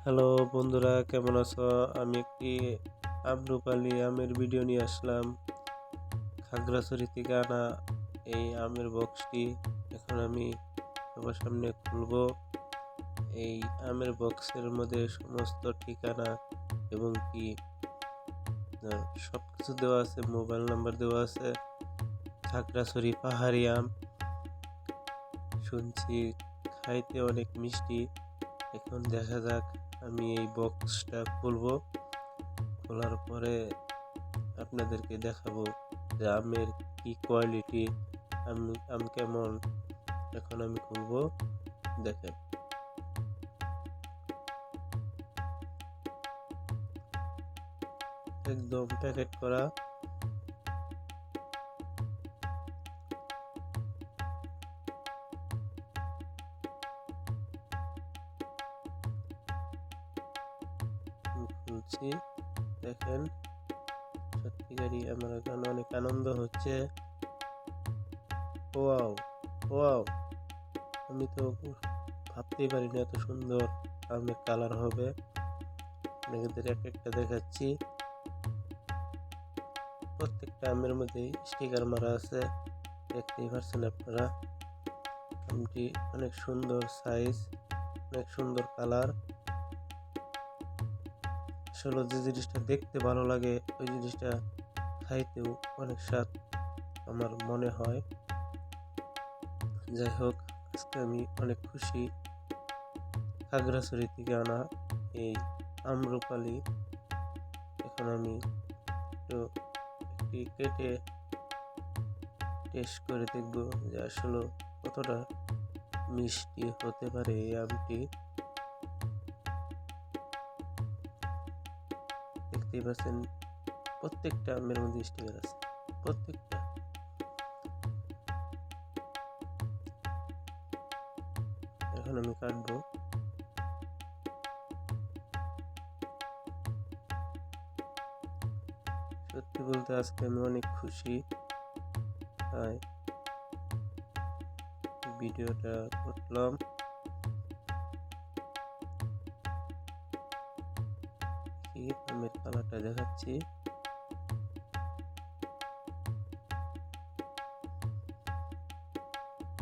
Hello বন্ধুরা, কেমন আছো? আমি একটি আম্রপালি আমের ভিডিও নিয়ে আসলাম। খাগড়াছড়ি থেকে আনা এই আমের বক্সটি এখন আমি সবার সামনে খুলবো। এই আমের বক্সের মধ্যে সমস্ত ঠিকানা এবং কি সবকিছু দেওয়া আছে, মোবাইল নাম্বার দেওয়া আছে। খাগড়াছড়ি পাহাড়ি আম, শুনছি খাইতে অনেক মিষ্টি। এখন দেখা যাক, আমি এই বক্সটা খুলবো। খোলার পরে আপনাদেরকে দেখাবো যে আমের কি কোয়ালিটি, আম কেমন। এখন আমি খুলবো, দেখেন। একদম প্যাকেট করা। খুলছি, দেখেন। সত্যিকারই আমার এখানে অনেক আনন্দ হচ্ছে। ওয়াও, ওয়াও, আমি তো ভাবতেই পারিনি এত সুন্দর আমের কালার হবে। আপনাদের এক একটা দেখাচ্ছি। প্রত্যেকটা আমের মধ্যে স্টিকার মারা আছে, দেখতেই পাচ্ছেন আপনারা। আমটি অনেক সুন্দর সাইজ, অনেক সুন্দর কালার। আসলে যে জিনিসটা দেখতে ভালো লাগে ওই জিনিসটা খাইতেও অনেক স্বাদ আমার মনে হয়। যাই হোক, আজকে আমি অনেক খুশি। খাগড়াছড়ি থেকে আনা এই আম্রপালি এখন আমি একটি কেটে টেস্ট করে দেখব যে আসলে কতটা মিষ্টি হতে পারে এই আমটি। দেখতেই পাচ্ছেন প্রত্যেকটা আমের মধ্যে স্টিকার আছে, প্রত্যেকটা। এখন আমি কাটবো। সত্যি বলতে আজকে আমি অনেক খুশি। তাই ভিডিওটা করলাম। কি আমের কালারটা দেখাচ্ছি।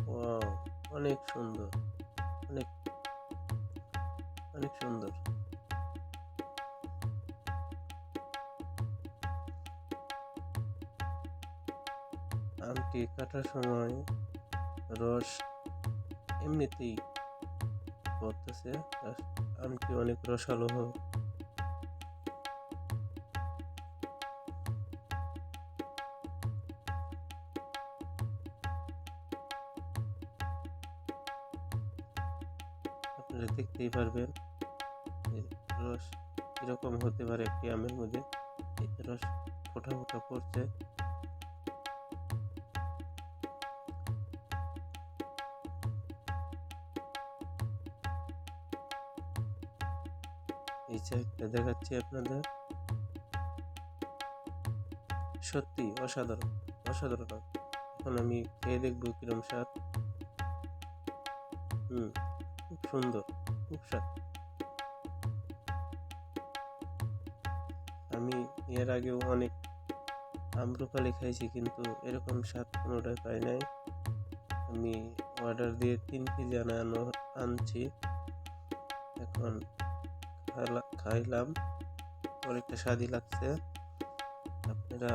ওয়াও, অনেক সুন্দর, অনেক অনেক সুন্দর। আমটি কাটার সময় রস এমনিতেই পড়তেছে। আমটি অনেক রসালো। আপনারা দেখতেই পারবেন রস এরকম হতে পারে একটি আমের মধ্যে। রস ফোটা ফোটা পড়ছে। এই সাইডটা দেখাচ্ছি আপনাদের। সত্যি অসাধারণ, অসাধারণ। এখন আমি খেয়ে দেখবো কিরম স্বাদ। খুব সুন্দর, খুব স্বাদ। আমি এর আগেও অনেক আম্রপালি খাইছি, কিন্তু এরকম স্বাদ কোনোটাই পাই নাই। আমি অর্ডার দিয়ে 3 কেজি আনছি। এখন খাইলাম, অনেকটা স্বাদই লাগছে। আপনারা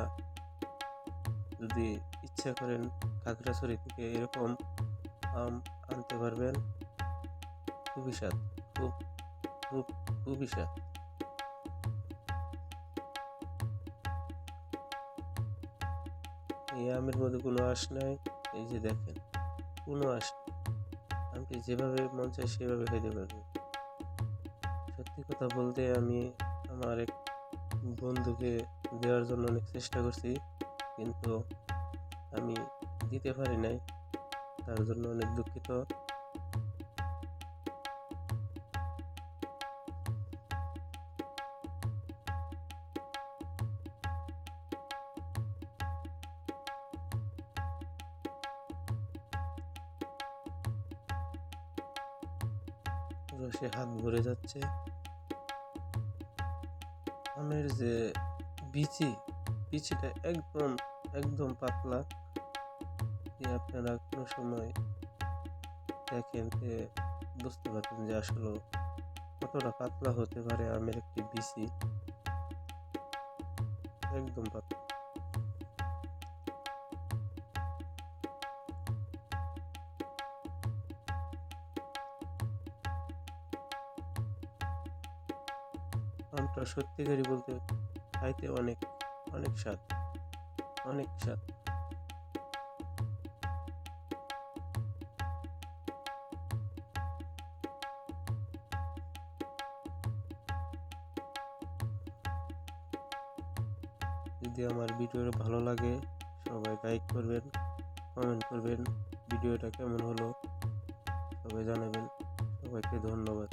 যদি ইচ্ছা করেন খাগড়াছড়ি থেকে এরকম আম আনতে পারবেন। খুবই স্বাদ, খুব খুব খুবই স্বাদ। এই আমের মধ্যে কোনো আঁশ নাই। এই যে দেখেন, কোনো আঁশ নেই। আপনি যেভাবে মন চায় সেভাবে খাইতে পারবেন। সত্যি কথা বলতে আমি আমার এক বন্ধুকে দেওয়ার জন্য অনেক চেষ্টা করছি, কিন্তু আমি দিতে পারি নাই। তার জন্য অনেক দুঃখিত। রসে হাত ভরে যাচ্ছে। আমের যে বিচিটা একদম একদম পাতলা। আপনারা কোনো সময় দেখেন যে বুঝতে পারবেন যে আসলে কতটা পাতলা হতে পারে আমের একটি বিচি। একদম পাতলা। আমটা সত্যিকারই বলতে খাইতে অনেক অনেক স্বাদ, অনেক স্বাদ। যদি আমার ভিডিওটা ভালো লাগে সবাই লাইক করবেন, কমেন্ট করবেন, ভিডিওটা কেমন হলো সবাই জানাবেন। সবাইকে ধন্যবাদ।